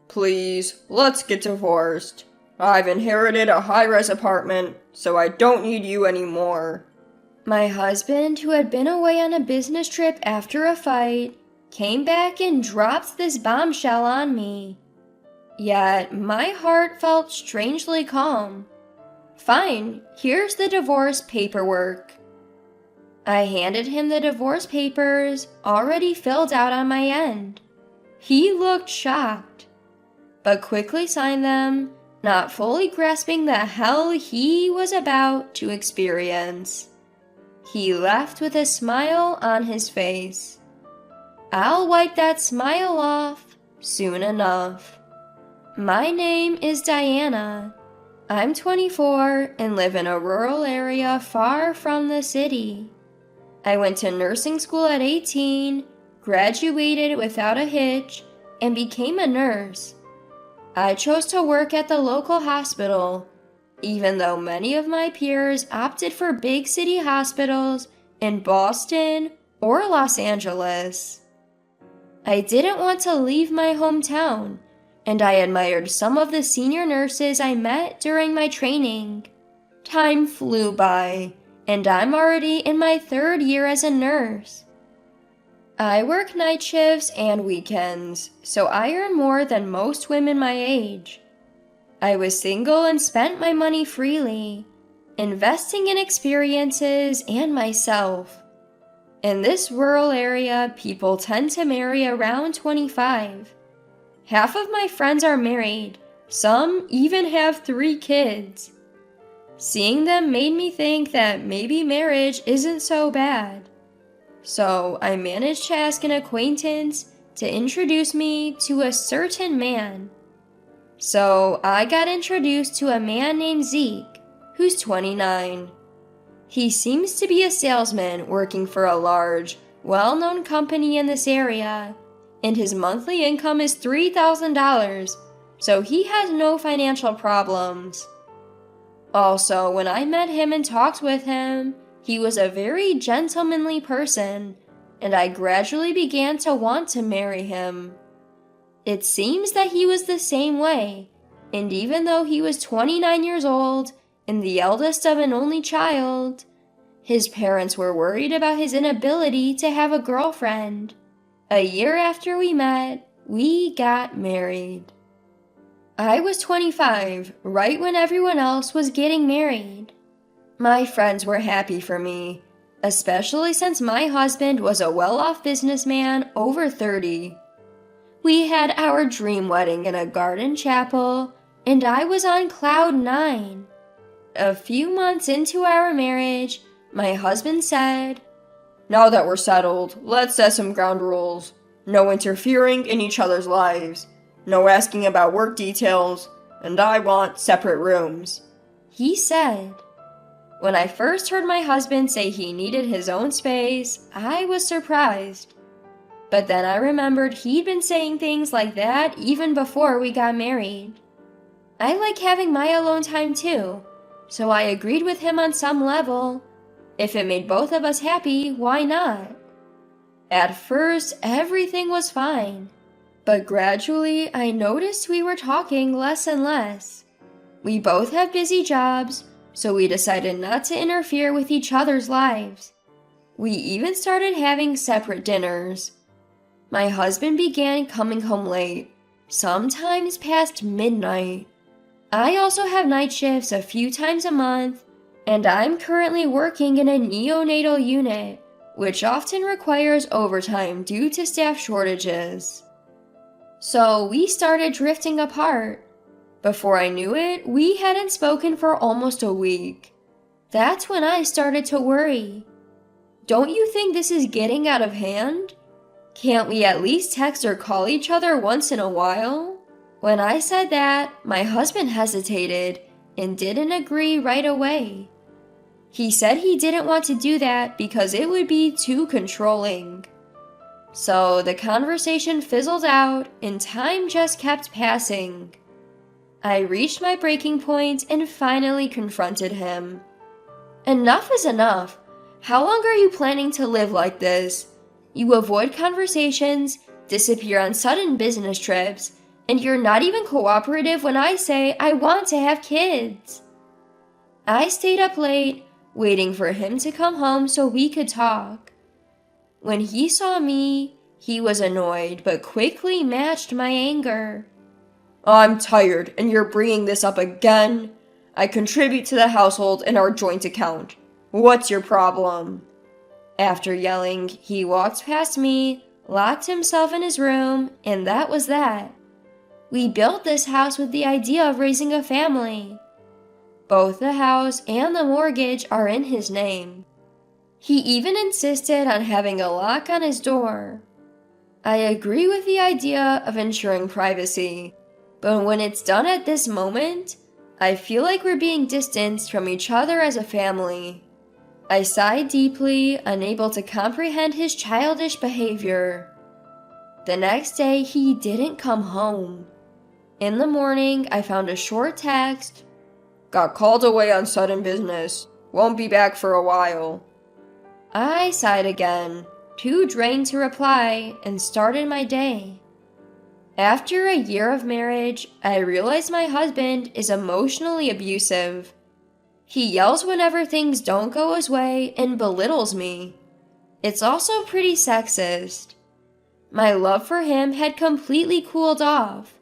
Please, let's get divorced. I've inherited a high-rise apartment, so I don't need you anymore. My husband, who had been away on a business trip after a fight, came back and dropped this bombshell on me. Yet my heart felt strangely calm. Fine, here's the divorce paperwork. I handed him the divorce papers, already filled out on my end. He looked shocked, but quickly signed them, not fully grasping the hell he was about to experience. He left with a smile on his face. I'll wipe that smile off soon enough. My name is Diana. I'm 24 and live in a rural area far from the city. I went to nursing school at 18, graduated without a hitch, and became a nurse. I chose to work at the local hospital, even though many of my peers opted for big city hospitals in Boston or Los Angeles. I didn't want to leave my hometown, and I admired some of the senior nurses I met during my training. Time flew by, and I'm already in my 3rd year as a nurse. I work night shifts and weekends, so I earn more than most women my age. I was single and spent my money freely, investing in experiences and myself. In this rural area, people tend to marry around 25. Half of my friends are married, some even have 3 kids. Seeing them made me think that maybe marriage isn't so bad. So I managed to ask an acquaintance to introduce me to a certain man. So I got introduced to a man named Zeke, who's 29. He seems to be a salesman working for a large, well-known company in this area, and his monthly income is $3,000, so he has no financial problems. Also, when I met him and talked with him, he was a very gentlemanly person, and I gradually began to want to marry him. It seems that he was the same way, and even though he was 29 years old and the eldest of an only child, his parents were worried about his inability to have a girlfriend. A year after we met, we got married. I was 25, right when everyone else was getting married. My friends were happy for me, especially since my husband was a well-off businessman over 30. We had our dream wedding in a garden chapel, and I was on cloud 9. A few months into our marriage, my husband said, Now that we're settled, let's set some ground rules. No interfering in each other's lives. No asking about work details. And I want separate rooms. He said. When I first heard my husband say he needed his own space, I was surprised. But then I remembered he'd been saying things like that even before we got married. I like having my alone time too, so I agreed with him on some level. If it made both of us happy, why not? At first, everything was fine, but gradually I noticed we were talking less and less. We both have busy jobs, so we decided not to interfere with each other's lives. We even started having separate dinners. My husband began coming home late, sometimes past midnight. I also have night shifts a few times a month, and I'm currently working in a neonatal unit, which often requires overtime due to staff shortages. So we started drifting apart. Before I knew it, we hadn't spoken for almost a week. That's when I started to worry. Don't you think this is getting out of hand? Can't we at least text or call each other once in a while? When I said that, my husband hesitated and didn't agree right away. He said he didn't want to do that because it would be too controlling. So the conversation fizzled out and time just kept passing. I reached my breaking point and finally confronted him. Enough is enough. How long are you planning to live like this? You avoid conversations, disappear on sudden business trips, and you're not even cooperative when I say I want to have kids. I stayed up late, waiting for him to come home so we could talk. When he saw me, he was annoyed but quickly matched my anger. I'm tired, and you're bringing this up again? I contribute to the household in our joint account. What's your problem? After yelling, he walked past me, locked himself in his room, and that was that. We built this house with the idea of raising a family. Both the house and the mortgage are in his name. He even insisted on having a lock on his door. I agree with the idea of ensuring privacy, but when it's done at this moment, I feel like we're being distanced from each other as a family. I sighed deeply, unable to comprehend his childish behavior. The next day, he didn't come home. In the morning, I found a short text. Got called away on sudden business. Won't be back for a while. I sighed again, too drained to reply, and started my day. After a year of marriage, I realized my husband is emotionally abusive. He yells whenever things don't go his way and belittles me. It's also pretty sexist. My love for him had completely cooled off.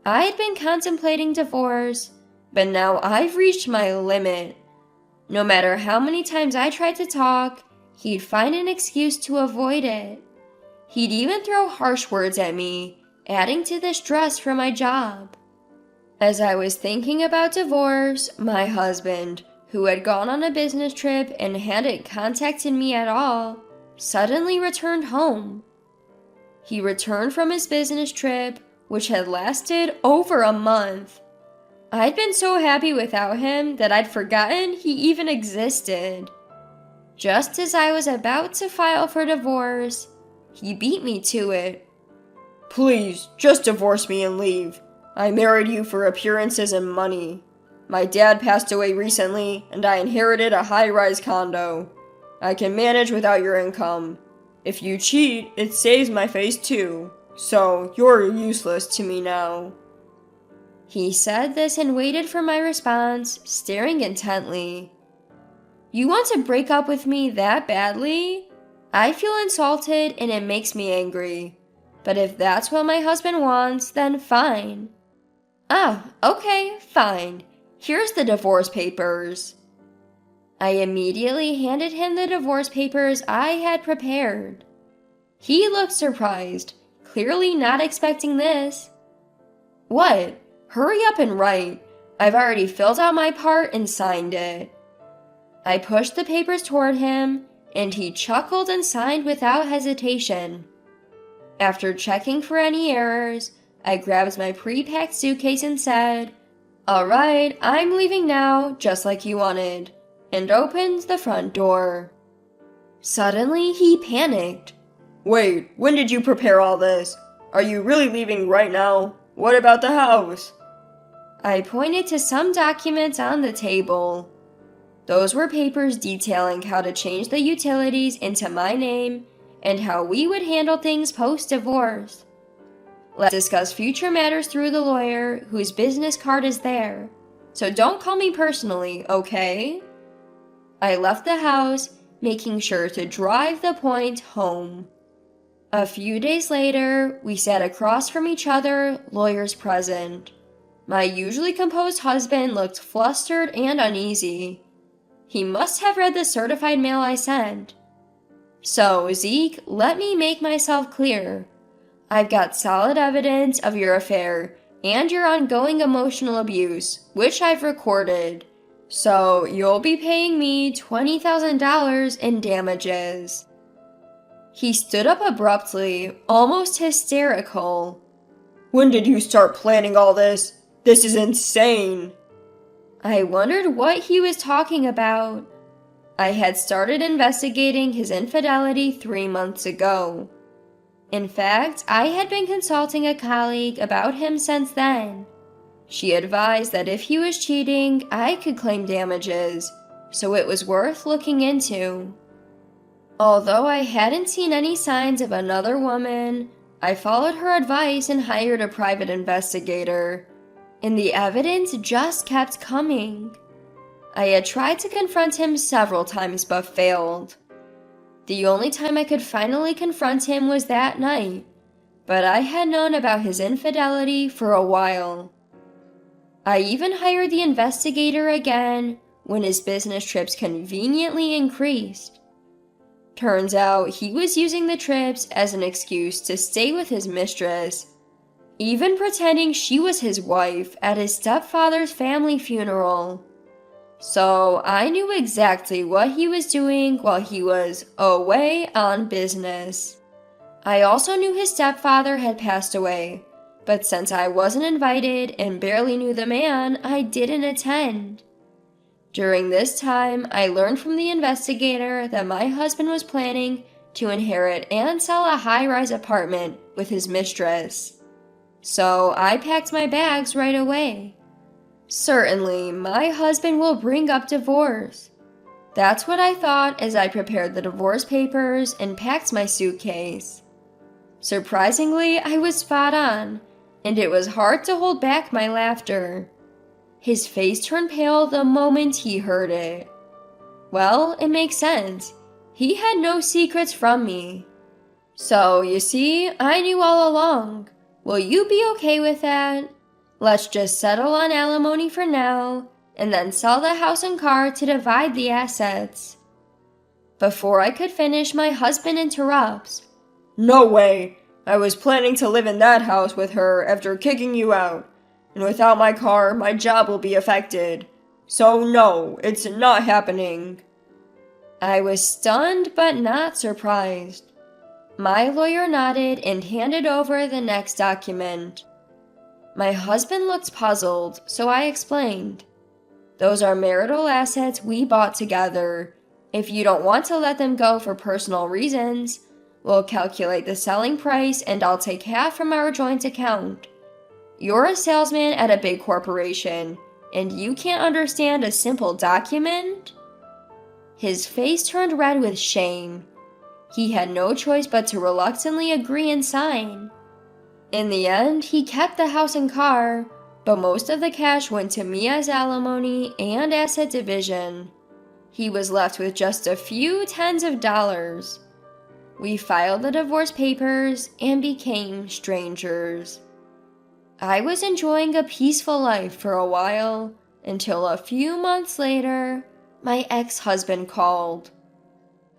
I had been contemplating divorce, but now I've reached my limit. No matter how many times I tried to talk, he'd find an excuse to avoid it. He'd even throw harsh words at me, adding to the stress from my job. As I was thinking about divorce, my husband, who had gone on a business trip and hadn't contacted me at all, suddenly returned home. He returned from his business trip, which had lasted over a month. I'd been so happy without him that I'd forgotten he even existed. Just as I was about to file for divorce, he beat me to it. Please, just divorce me and leave. I married you for appearances and money. My dad passed away recently, and I inherited a high-rise condo. I can manage without your income. If you cheat, it saves my face too. So, you're useless to me now. He said this and waited for my response, staring intently. You want to break up with me that badly? I feel insulted and it makes me angry. But if that's what my husband wants, then fine. Okay, fine. Here's the divorce papers. I immediately handed him the divorce papers I had prepared. He looked surprised, clearly not expecting this. What? Hurry up and write. I've already filled out my part and signed it. I pushed the papers toward him, and he chuckled and signed without hesitation. After checking for any errors, I grabbed my pre-packed suitcase and said, "All right, I'm leaving now, just like you wanted," and opened the front door. Suddenly, he panicked. Wait, when did you prepare all this? Are you really leaving right now? What about the house? I pointed to some documents on the table. Those were papers detailing how to change the utilities into my name and how we would handle things post-divorce. Let's discuss future matters through the lawyer whose business card is there. So don't call me personally, okay? I left the house, making sure to drive the point home. A few days later, we sat across from each other, lawyers present. My usually composed husband looked flustered and uneasy. He must have read the certified mail I sent. So, Zeke, let me make myself clear. I've got solid evidence of your affair and your ongoing emotional abuse, which I've recorded. So, you'll be paying me $20,000 in damages. He stood up abruptly, almost hysterical. When did you start planning all this? This is insane. I wondered what he was talking about. I had started investigating his infidelity 3 months ago. In fact, I had been consulting a colleague about him since then. She advised that if he was cheating, I could claim damages, so it was worth looking into. Although I hadn't seen any signs of another woman, I followed her advice and hired a private investigator, and the evidence just kept coming. I had tried to confront him several times but failed. The only time I could finally confront him was that night, but I had known about his infidelity for a while. I even hired the investigator again when his business trips conveniently increased. Turns out he was using the trips as an excuse to stay with his mistress, even pretending she was his wife at his stepfather's family funeral. So I knew exactly what he was doing while he was away on business. I also knew his stepfather had passed away, but since I wasn't invited and barely knew the man, I didn't attend. During this time, I learned from the investigator that my husband was planning to inherit and sell a high-rise apartment with his mistress. So I packed my bags right away. Certainly, my husband will bring up divorce. That's what I thought as I prepared the divorce papers and packed my suitcase. Surprisingly, I was spot on, and it was hard to hold back my laughter. His face turned pale the moment he heard it. Well, it makes sense. He had no secrets from me. So, you see, I knew all along. Will you be okay with that? Let's just settle on alimony for now, and then sell the house and car to divide the assets. Before I could finish, my husband interrupts. No way! I was planning to live in that house with her after kicking you out, and without my car, my job will be affected. So no, it's not happening. I was stunned but not surprised. My lawyer nodded and handed over the next document. My husband looked puzzled, so I explained. Those are marital assets we bought together. If you don't want to let them go for personal reasons, we'll calculate the selling price and I'll take half from our joint account. You're a salesman at a big corporation, and you can't understand a simple document? His face turned red with shame. He had no choice but to reluctantly agree and sign. In the end, he kept the house and car, but most of the cash went to me as alimony and asset division. He was left with just a few tens of dollars. We filed the divorce papers and became strangers. I was enjoying a peaceful life for a while, until a few months later, my ex-husband called.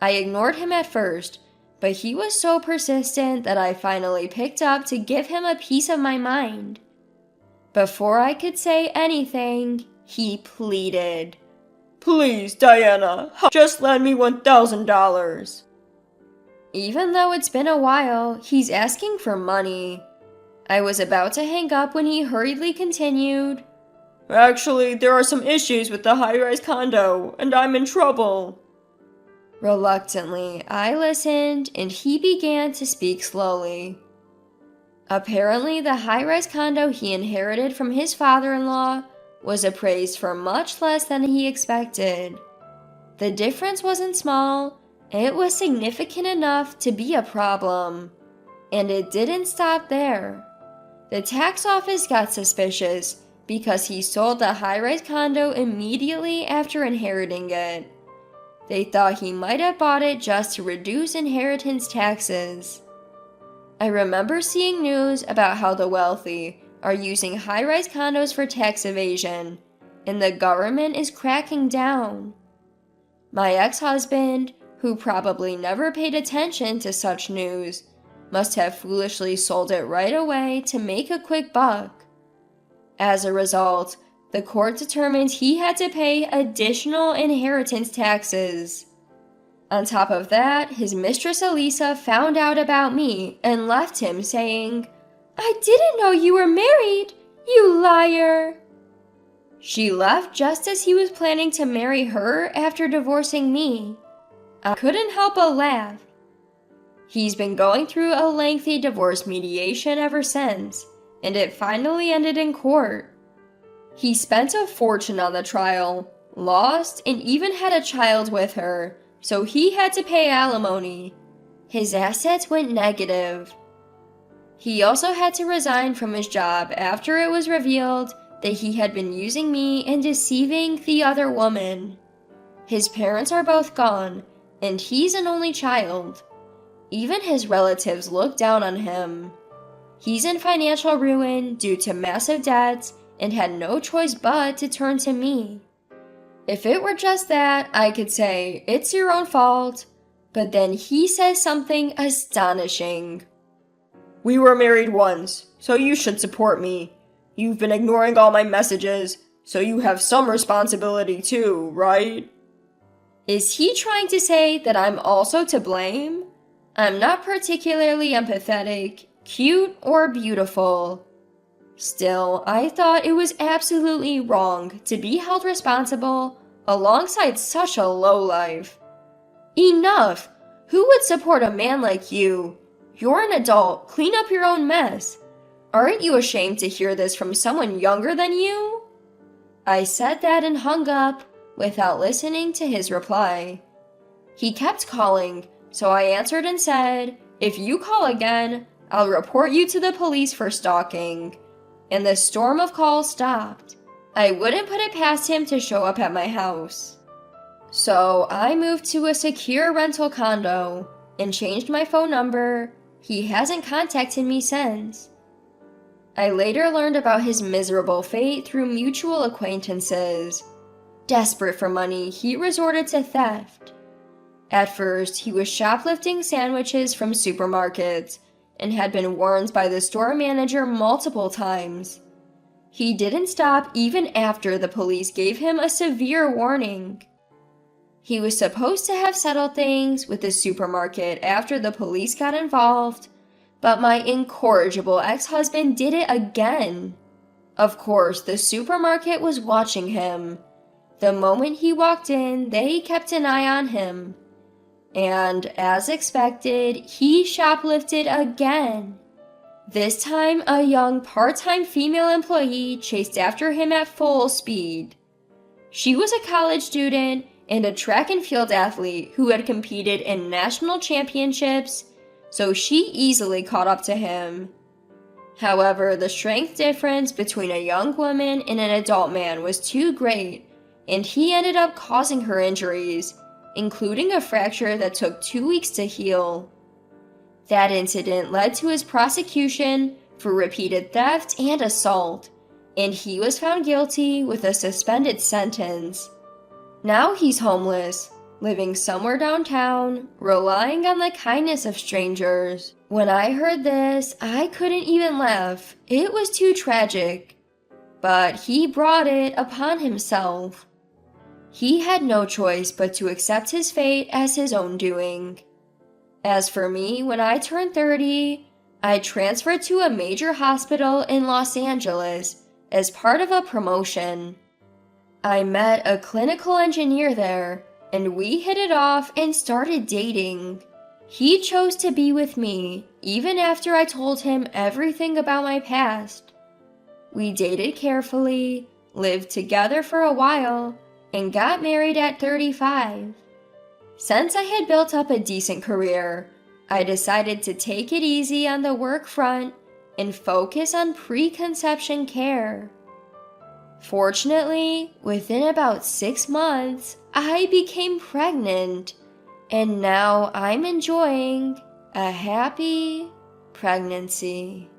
I ignored him at first, but he was so persistent that I finally picked up to give him a piece of my mind. Before I could say anything, he pleaded. Please, Diana, just lend me $1,000. Even though it's been a while, he's asking for money. I was about to hang up when he hurriedly continued. Actually, there are some issues with the high-rise condo, and I'm in trouble. Reluctantly, I listened, and he began to speak slowly. Apparently, the high-rise condo he inherited from his father-in-law was appraised for much less than he expected. The difference wasn't small, it was significant enough to be a problem. And it didn't stop there. The tax office got suspicious because he sold the high-rise condo immediately after inheriting it. They thought he might have bought it just to reduce inheritance taxes. I remember seeing news about how the wealthy are using high-rise condos for tax evasion, and the government is cracking down. My ex-husband, who probably never paid attention to such news, must have foolishly sold it right away to make a quick buck. As a result, the court determined he had to pay additional inheritance taxes. On top of that, his mistress Elisa found out about me and left him saying, "I didn't know you were married, you liar." She left just as he was planning to marry her after divorcing me. I couldn't help but laugh. He's been going through a lengthy divorce mediation ever since, and it finally ended in court. He spent a fortune on the trial, lost, and even had a child with her, so he had to pay alimony. His assets went negative. He also had to resign from his job after it was revealed that he had been using me and deceiving the other woman. His parents are both gone, and he's an only child. Even his relatives look down on him. He's in financial ruin due to massive debts and had no choice but to turn to me. If it were just that, I could say, it's your own fault, but then he says something astonishing. We were married once, so you should support me. You've been ignoring all my messages, so you have some responsibility too, right? Is he trying to say that I'm also to blame? I'm not particularly empathetic, cute, or beautiful. Still, I thought it was absolutely wrong to be held responsible alongside such a lowlife. Enough! Who would support a man like you? You're an adult, clean up your own mess. Aren't you ashamed to hear this from someone younger than you? I said that and hung up without listening to his reply. He kept calling, so I answered and said, if you call again, I'll report you to the police for stalking. And the storm of calls stopped. I wouldn't put it past him to show up at my house. So I moved to a secure rental condo and changed my phone number. He hasn't contacted me since. I later learned about his miserable fate through mutual acquaintances. Desperate for money, he resorted to theft. At first, he was shoplifting sandwiches from supermarkets and had been warned by the store manager multiple times. He didn't stop even after the police gave him a severe warning. He was supposed to have settled things with the supermarket after the police got involved, but my incorrigible ex-husband did it again. Of course, the supermarket was watching him. The moment he walked in, they kept an eye on him. And, as expected, he shoplifted again. This time, a young part-time female employee chased after him at full speed. She was a college student and a track and field athlete who had competed in national championships, so she easily caught up to him. However, the strength difference between a young woman and an adult man was too great, and he ended up causing her injuries, including a fracture that took 2 weeks to heal. That incident led to his prosecution for repeated theft and assault, and he was found guilty with a suspended sentence. Now he's homeless, living somewhere downtown, relying on the kindness of strangers. When I heard this, I couldn't even laugh. It was too tragic. But he brought it upon himself. He had no choice but to accept his fate as his own doing. As for me, when I turned 30, I transferred to a major hospital in Los Angeles as part of a promotion. I met a clinical engineer there, and we hit it off and started dating. He chose to be with me, even after I told him everything about my past. We dated carefully, lived together for a while, and got married at 35. Since I had built up a decent career, I decided to take it easy on the work front and focus on preconception care. Fortunately, within about 6 months, I became pregnant, and now I'm enjoying a happy pregnancy.